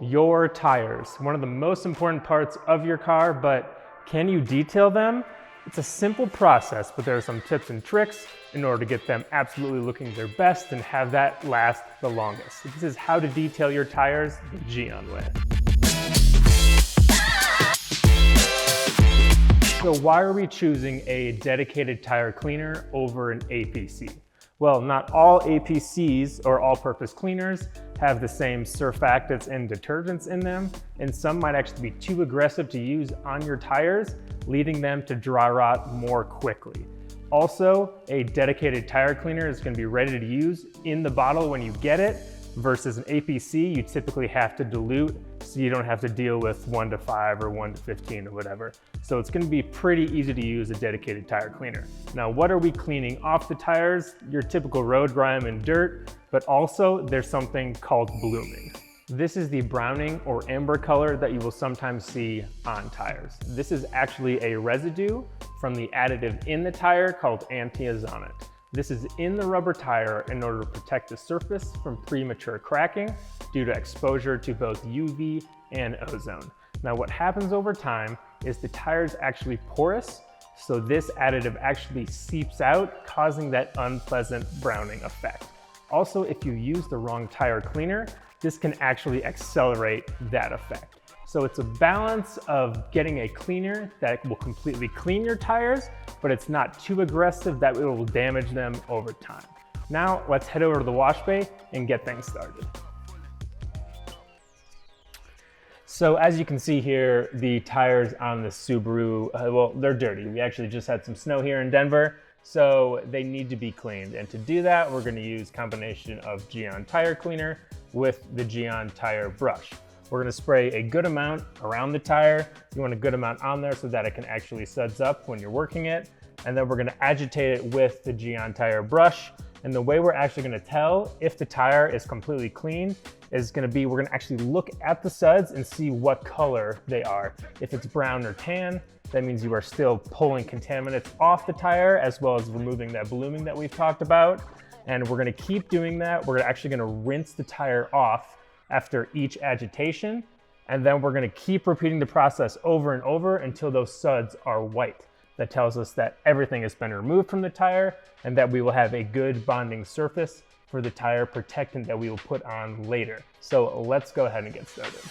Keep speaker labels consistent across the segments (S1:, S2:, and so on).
S1: your tires. One of the most important parts of your car, but can you detail them? It's a simple process, but there are some tips and tricks in order to get them absolutely looking their best and have that last the longest. This is how to detail your tires the GYEON way. So why are we choosing a dedicated tire cleaner over an APC? Well, not all APCs or all-purpose cleaners have the same surfactants and detergents in them, and some might actually be too aggressive to use on your tires, leading them to dry rot more quickly. Also, a dedicated tire cleaner is going to be ready to use in the bottle when you get it, versus an APC you typically have to dilute, so you don't have to deal with 1 to 5 or 1 to 15 or whatever. So it's going to be pretty easy to use a dedicated tire cleaner. Now, what are we cleaning off the tires? Your typical road grime and dirt, but also there's something called blooming. This is the browning or amber color that you will sometimes see on tires. This is actually a residue from the additive in the tire called antiozonate. This is in the rubber tire in order to protect the surface from premature cracking due to exposure to both UV and ozone. Now, what happens over time is the tire is actually porous, so this additive actually seeps out, causing that unpleasant browning effect. Also, if you use the wrong tire cleaner, this can actually accelerate that effect. So it's a balance of getting a cleaner that will completely clean your tires, but it's not too aggressive that it will damage them over time. Now let's head over to the wash bay and get things started. So as you can see here, the tires on the Subaru, well, they're dirty. We actually just had some snow here in Denver, so they need to be cleaned. And to do that, we're gonna use a combination of GYEON tire cleaner with the GYEON tire brush. We're gonna spray a good amount around the tire. You want a good amount on there so that it can actually suds up when you're working it. And then we're gonna agitate it with the GYEON tire brush. And the way we're actually gonna tell if the tire is completely clean is gonna be, we're gonna actually look at the suds and see what color they are. If it's brown or tan, that means you are still pulling contaminants off the tire as well as removing that blooming that we've talked about. And we're gonna keep doing that. We're actually gonna rinse the tire off after each agitation, and then we're gonna keep repeating the process over and over until those suds are white. That tells us that everything has been removed from the tire and that we will have a good bonding surface for the tire protectant that we will put on later. So let's go ahead and get started.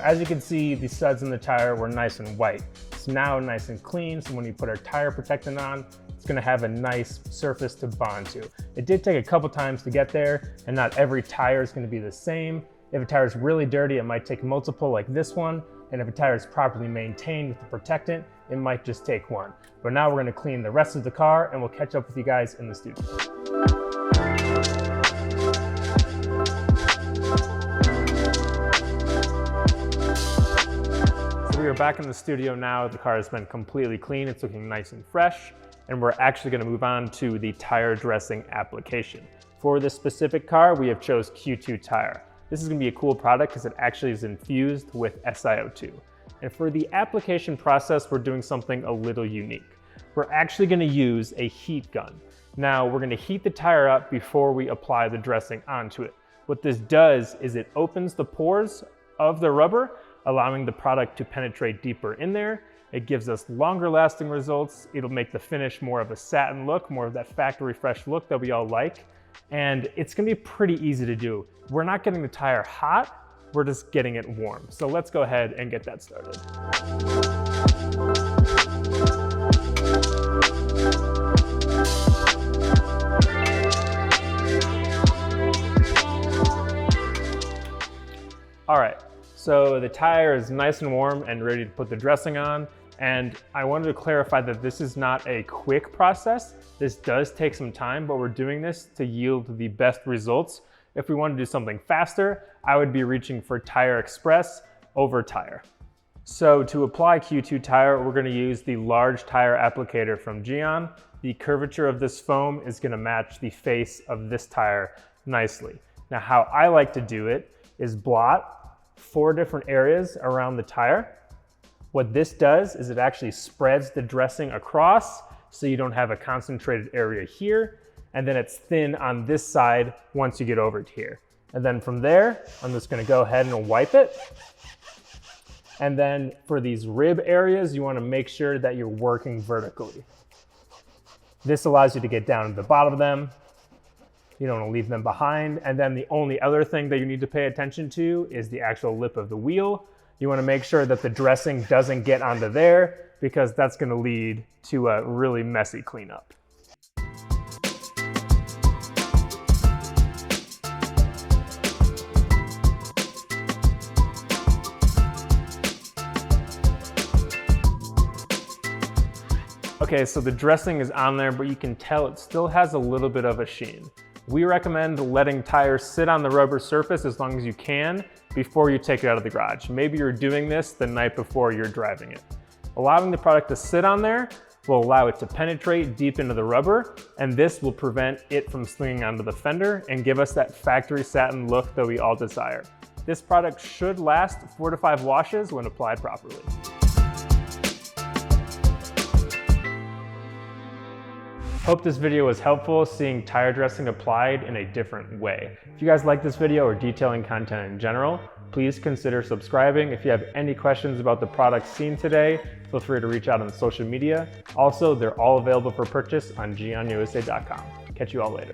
S1: As you can see, the suds in the tire were nice and white. It's now nice and clean, so when you put our tire protectant on, it's gonna have a nice surface to bond to. It did take a couple times to get there, and not every tire is gonna be the same. If a tire is really dirty, it might take multiple like this one, and if a tire is properly maintained with the protectant, it might just take one. But now we're gonna clean the rest of the car, and we'll catch up with you guys in the studio. We are back in the studio now. The car has been completely clean. It's looking nice and fresh. And we're actually gonna move on to the tire dressing application. For this specific car, we have chose Q2 tire. This is gonna be a cool product because it actually is infused with SiO2. And for the application process, we're doing something a little unique. We're actually gonna use a heat gun. Now, we're gonna heat the tire up before we apply the dressing onto it. What this does is it opens the pores of the rubber, allowing the product to penetrate deeper in there. It gives us longer lasting results. It'll make the finish more of a satin look, more of that factory fresh look that we all like. And it's gonna be pretty easy to do. We're not getting the tire hot, we're just getting it warm. So let's go ahead and get that started. All right. So the tire is nice and warm and ready to put the dressing on. And I wanted to clarify that this is not a quick process. This does take some time, but we're doing this to yield the best results. If we want to do something faster, I would be reaching for Tire Express over tire. So to apply Q2 tire, we're going to use the large tire applicator from GYEON. the curvature of this foam is gonna match the face of this tire nicely. Now, how I like to do it is blot 4 different areas around the tire. What this does is it actually spreads the dressing across so you don't have a concentrated area here, and then it's thin on this side once you get over to here. And then from there, I'm just gonna go ahead and wipe it. And then for these rib areas, you wanna make sure that you're working vertically. This allows you to get down to the bottom of them. You don't wanna leave them behind. And then the only other thing that you need to pay attention to is the actual lip of the wheel. You wanna make sure that the dressing doesn't get onto there because that's gonna lead to a really messy cleanup. Okay, so the dressing is on there, but you can tell it still has a little bit of a sheen. We recommend letting tires sit on the rubber surface as long as you can before you take it out of the garage. Maybe you're doing this the night before you're driving it. Allowing the product to sit on there will allow it to penetrate deep into the rubber, and this will prevent it from slinging onto the fender and give us that factory satin look that we all desire. This product should last 4 to 5 washes when applied properly. Hope this video was helpful seeing tire dressing applied in a different way. If you guys like this video or detailing content in general, please consider subscribing. If you have any questions about the products seen today, feel free to reach out on social media. Also, they're all available for purchase on GYEONUSA.com. Catch you all later.